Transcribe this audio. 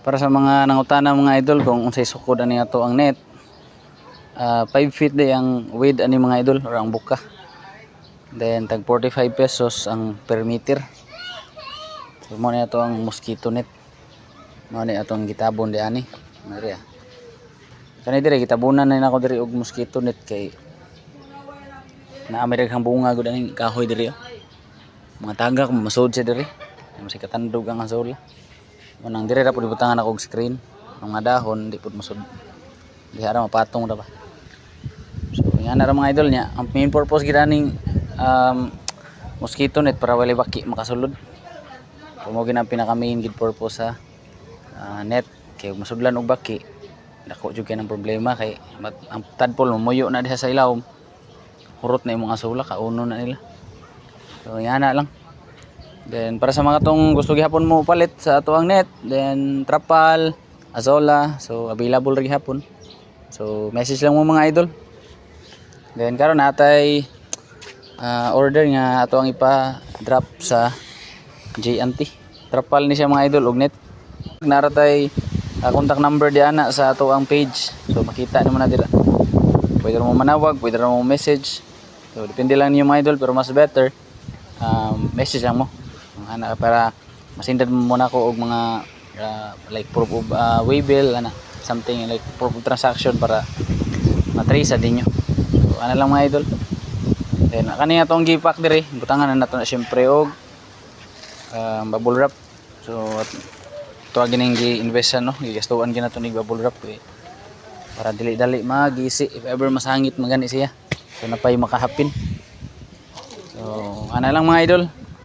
para sa mga nangutana mga idol kung unsay sukod ani ato ang net, 5 feet day ang width ani mga idol or ang buka. Then tag 45 pesos ang per meter. So mo ni ato ang mosquito net. Mo ni atong gitabon di ani. Mari ah. Kani dire gitabunan na nako dire og mosquito net kay na amerikang bunga gud ani kahoy dire. Mga tagak masud siya dire. Masih katandog ang azola. Manang dire ra pud ibutangan ako og screen. Ang mga dahon di pud masud. Diha ra mapatong ra ba. So yan na ra mga idol nya. Ang main purpose gid aning mosquito net para walay baki makasulod. So mo ginang pinaka main gid purpose sa net kay masudlan og baki. Dako jud kay ng problema kay ang tadpol muyo na diha sa ilawom. Hurot na imong asola kauno na nila. So yan na lang. Then para sa mga tong gusto gihapon mo palit sa ato ang net, then trapal, azola, so available ra gihapon. So message lang mo mga idol. Then karon natay order nga ato ang ipa-drop sa J&T. Trapal ni siya mga idol og net. Naratay contact number di ana sa ato ang page. So makita nimo na dira. Pwede mo manawag, pwede mo message. So depende lang niyo mga idol pero mas better message lang mo. Ana para masindan mo muna ko og mga like proof of waybill ana something like proof of transaction para matrace din nyo. So ana lang mga idol. Then kani atong gipack dire butangan na nato na syempre og bubble wrap. So to gining gi-invest no, gigastuan gid nato ni bubble wrap para dili-dali magisi if ever masangit magani siya. So napay makahapin. So ana lang mga idol.